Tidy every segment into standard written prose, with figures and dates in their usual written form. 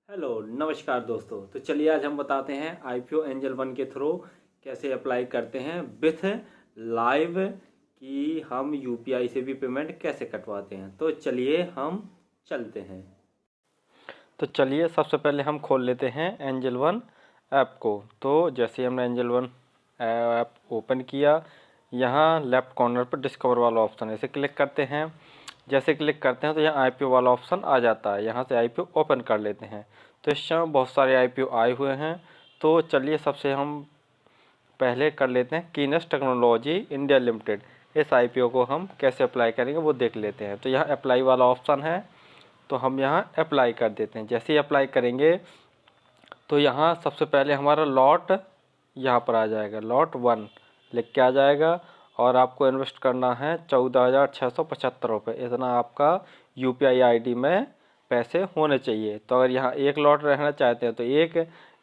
Hello नमस्कार दोस्तों। तो चलिए आज हम बताते हैं आईपीओ एंजल वन के थ्रू कैसे अप्लाई करते हैं विथ लाइव कि हम यूपीआई से भी पेमेंट कैसे कटवाते हैं। तो चलिए हम चलते हैं। तो चलिए सबसे पहले हम खोल लेते हैं एंजल वन ऐप को। तो जैसे हमने एंजल वन ऐप ओपन किया, यहाँ लेफ़्ट कॉर्नर पर डिस्कवर वाला ऑप्शन है, इसे क्लिक करते हैं। जैसे क्लिक करते हैं तो यहाँ आईपीओ वाला ऑप्शन आ जाता है, यहाँ से आईपीओ ओपन कर लेते हैं। तो इस समय बहुत सारे आईपीओ आए हुए हैं। तो चलिए सबसे हम पहले कर लेते हैं कीनेस टेक्नोलॉजी इंडिया लिमिटेड। इस आईपीओ को हम कैसे अप्लाई करेंगे वो देख लेते हैं। तो यहाँ अप्लाई वाला ऑप्शन है, तो हम यहाँ अप्लाई कर देते हैं। जैसे ही अप्लाई करेंगे तो यहाँ सबसे पहले हमारा लॉट यहाँ पर आ जाएगा, लॉट 1 लिख के आ जाएगा। और आपको इन्वेस्ट करना है 14,675 रुपये, इतना आपका यूपीआई आईडी में पैसे होने चाहिए। तो अगर यहाँ एक लॉट रहना चाहते हैं तो एक,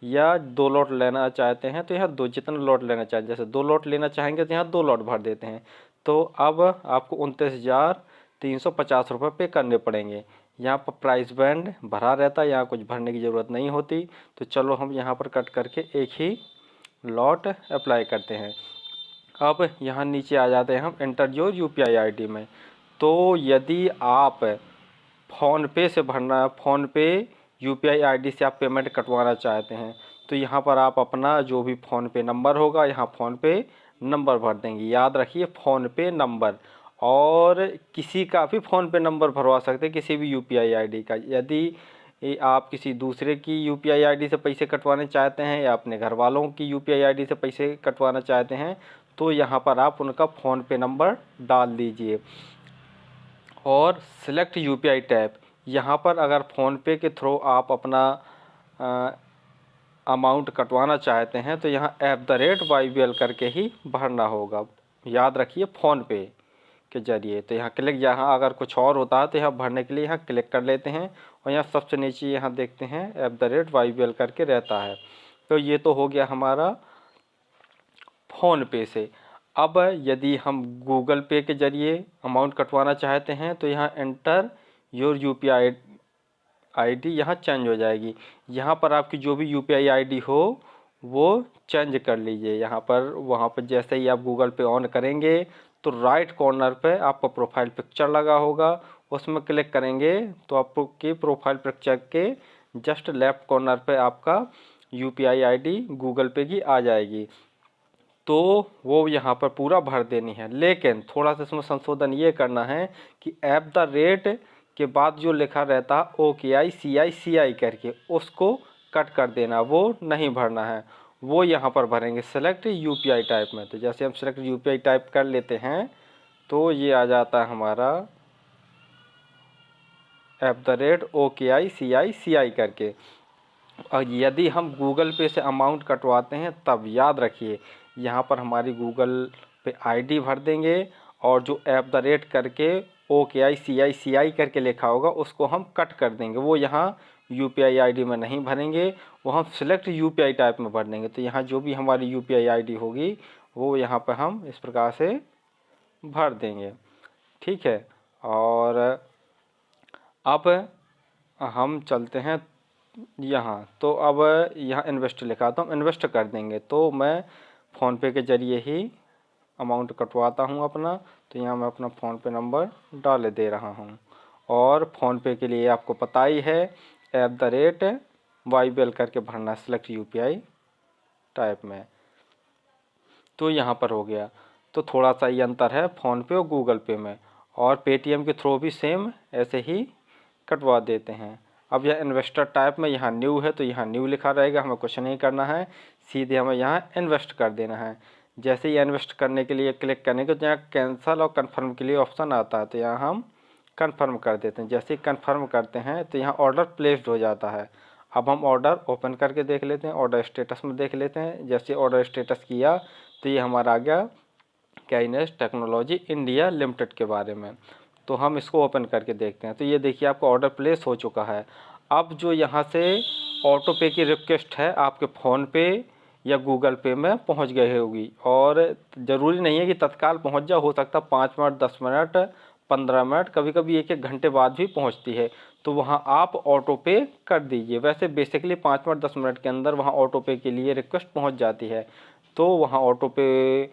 या 2 लॉट लेना चाहते हैं तो यहाँ 2, जितना लॉट लेना चाहते हैं। जैसे 2 लॉट लेना चाहेंगे तो यहाँ 2 लॉट भर देते हैं। तो अब आपको 29,350 रुपये पे करने पड़ेंगे। यहाँ पर प्राइस बैंड भरा रहता है, यहाँ कुछ भरने की ज़रूरत नहीं होती। तो चलो हम यहाँ पर कट करके एक ही लॉट अप्लाई करते हैं। अब यहाँ नीचे आ जाते हैं हम एंटर योर यूपीआई आईडी में। तो यदि आप फ़ोनपे से भरना, फ़ोनपे यूपीआई आईडी से आप पेमेंट कटवाना चाहते हैं तो यहाँ पर आप अपना जो भी फ़ोनपे नंबर होगा, यहाँ फ़ोनपे नंबर भर देंगे। याद रखिए फ़ोनपे नंबर, और किसी का भी फ़ोनपे नंबर भरवा सकते हैं, किसी भी यूपीआई आईडी का। यदि आप किसी दूसरे की यूपीआई आईडी से पैसे कटवाने चाहते हैं या अपने घर वालों की यूपीआई आईडी से पैसे कटवाना चाहते हैं तो यहाँ पर आप उनका फ़ोनपे नंबर डाल दीजिए। और सिलेक्ट यूपीआई टैप, यहाँ पर अगर फ़ोनपे के थ्रू आप अपना अमाउंट कटवाना चाहते हैं तो यहाँ @YBL करके ही भरना होगा। याद रखिए फ़ोनपे के ज़रिए। तो यहाँ क्लिक, यहाँ अगर कुछ और होता है तो यहाँ भरने के लिए यहाँ क्लिक कर लेते हैं। और यहाँ सबसे नीचे यहाँ देखते हैं @YBL करके रहता है। तो ये तो हो गया हमारा फ़ोनपे से। अब यदि हम गूगल पे के ज़रिए अमाउंट कटवाना चाहते हैं तो यहाँ एंटर योर यूपीआई आईडी यहाँ चेंज हो जाएगी। यहाँ पर आपकी जो भी यूपीआई आईडी हो वो चेंज कर लीजिए। यहाँ पर, वहाँ पर जैसे ही आप गूगल पे ऑन करेंगे तो राइट कॉर्नर पे आपका प्रोफाइल पिक्चर लगा होगा, उसमें क्लिक करेंगे तो आपकी प्रोफाइल पिक्चर के जस्ट लेफ्ट कॉर्नर पे आपका यूपीआई आईडी गूगल पे की आ जाएगी। तो वो यहाँ पर पूरा भर देनी है, लेकिन थोड़ा सा इसमें संशोधन ये करना है कि @ के बाद जो लिखा रहता है OKICICI करके, उसको कट कर देना, वो नहीं भरना है, वो यहाँ पर भरेंगे सेलेक्ट यूपीआई टाइप में। तो जैसे हम सेलेक्ट यूपीआई टाइप कर लेते हैं तो ये आ जाता है हमारा @OKICICI करके। और यदि हम गूगल पे से अमाउंट कटवाते हैं तब याद रखिए यहाँ पर हमारी गूगल पे आईडी भर देंगे, और जो करके OKICICI करके लिखा होगा उसको हम कट कर देंगे। वो यहाँ यूपीआई आईडी में नहीं भरेंगे, वो हम सिलेक्ट यूपीआई टाइप में भर देंगे। तो यहाँ जो भी हमारी यूपीआई आईडी होगी वो यहाँ पर हम इस प्रकार से भर देंगे। ठीक है। और अब हम चलते हैं यहाँ। तो अब यहाँ इन्वेस्ट लिखा तो हम इन्वेस्ट कर देंगे। तो मैं फ़ोनपे के ज़रिए ही अमाउंट कटवाता हूँ अपना। तो यहाँ मैं अपना फ़ोनपे नंबर डाल दे रहा हूँ। और फ़ोनपे के लिए आपको पता ही है @YBL करके भरना सेलेक्ट यूपीआई टाइप में। तो यहाँ पर हो गया। तो थोड़ा सा ये अंतर है फ़ोनपे और गूगल पे में। और पेटीएम के थ्रू भी सेम ऐसे ही कटवा देते हैं। अब यह इन्वेस्टर टाइप में यहाँ न्यू है तो यहाँ न्यू लिखा रहेगा, हमें कुछ नहीं करना है, सीधे हमें यहाँ इन्वेस्ट कर देना है। जैसे ही इन्वेस्ट करने के लिए क्लिक करेंगे तो यहाँ कैंसिल और कन्फर्म के लिए ऑप्शन आता है, तो यहाँ हम कन्फर्म कर देते हैं। जैसे ही कन्फर्म करते हैं तो यहाँ ऑर्डर प्लेस्ड हो जाता है। अब हम ऑर्डर ओपन करके देख लेते हैं, ऑर्डर स्टेटस में देख लेते हैं। जैसे ऑर्डर स्टेटस किया तो ये हमारा आ गया कीनेस टेक्नोलॉजी इंडिया लिमिटेड के बारे में। तो हम इसको ओपन करके देखते हैं। तो ये देखिए आपका ऑर्डर प्लेस हो चुका है। अब जो यहाँ से ऑटो पे की रिक्वेस्ट है आपके फ़ोनपे या गूगल पे में पहुँच गई होगी, और ज़रूरी नहीं है कि तत्काल पहुँच जाए, हो सकता है 5 मिनट, 10 मिनट, 15 मिनट, कभी कभी 1-1 घंटे बाद भी पहुंचती है। तो वहां आप ऑटो पे कर दीजिए। वैसे बेसिकली 5 मिनट 10 मिनट के अंदर वहां ऑटो पे के लिए रिक्वेस्ट पहुंच जाती है। तो वहां ऑटो पे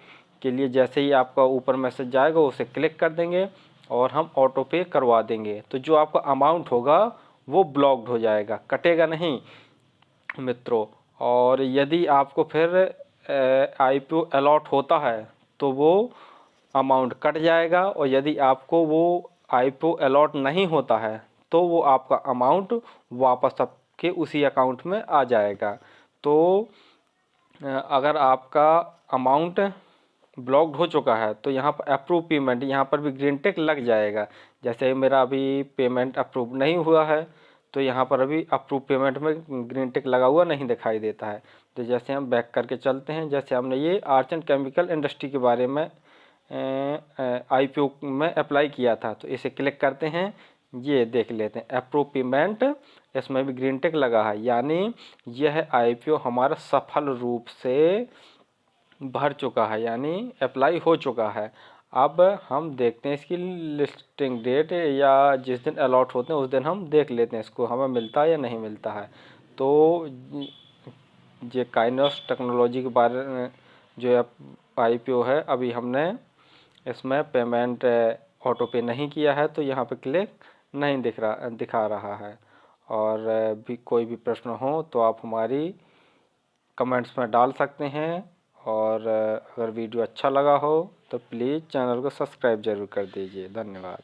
के लिए जैसे ही आपका ऊपर मैसेज जाएगा उसे क्लिक कर देंगे और हम ऑटो पे करवा देंगे। तो जो आपका अमाउंट होगा वो ब्लॉक्ड हो जाएगा, कटेगा नहीं मित्रों। और यदि आपको फिर IPO अलॉट होता है तो वो अमाउंट कट जाएगा, और यदि आपको वो IPO अलॉट नहीं होता है तो वो आपका अमाउंट वापस आपके उसी अकाउंट में आ जाएगा। तो अगर आपका अमाउंट ब्लॉक्ड हो चुका है तो यहाँ पर अप्रूव पेमेंट, यहाँ पर भी ग्रीन टिक लग जाएगा। जैसे मेरा अभी पेमेंट अप्रूव नहीं हुआ है तो यहाँ पर अभी अप्रूव पेमेंट में ग्रीन टिक लगा हुआ नहीं दिखाई देता है। तो जैसे हम बैक करके चलते हैं, जैसे हमने ये आर्ट्स एंड केमिकल इंडस्ट्री के बारे में IPO में अप्लाई किया था, तो इसे क्लिक करते हैं, ये देख लेते हैं अप्रूव पेमेंट, इसमें भी ग्रीन टिक लगा है, यानी यह IPO हमारा सफल रूप से भर चुका है, यानी अप्लाई हो चुका है। अब हम देखते हैं इसकी लिस्टिंग डेट, या जिस दिन अलॉट होते हैं उस दिन हम देख लेते हैं इसको हमें मिलता है या नहीं मिलता है। तो ये काइनोस टेक्नोलॉजी के बारे में जो IPO है, अभी हमने इसमें पेमेंट ऑटो पे नहीं किया है तो यहाँ पे क्लिक नहीं दिखा रहा है। और भी कोई भी प्रश्न हो तो आप हमारी कमेंट्स में डाल सकते हैं। और अगर वीडियो अच्छा लगा हो तो प्लीज़ चैनल को सब्सक्राइब ज़रूर कर दीजिए। धन्यवाद।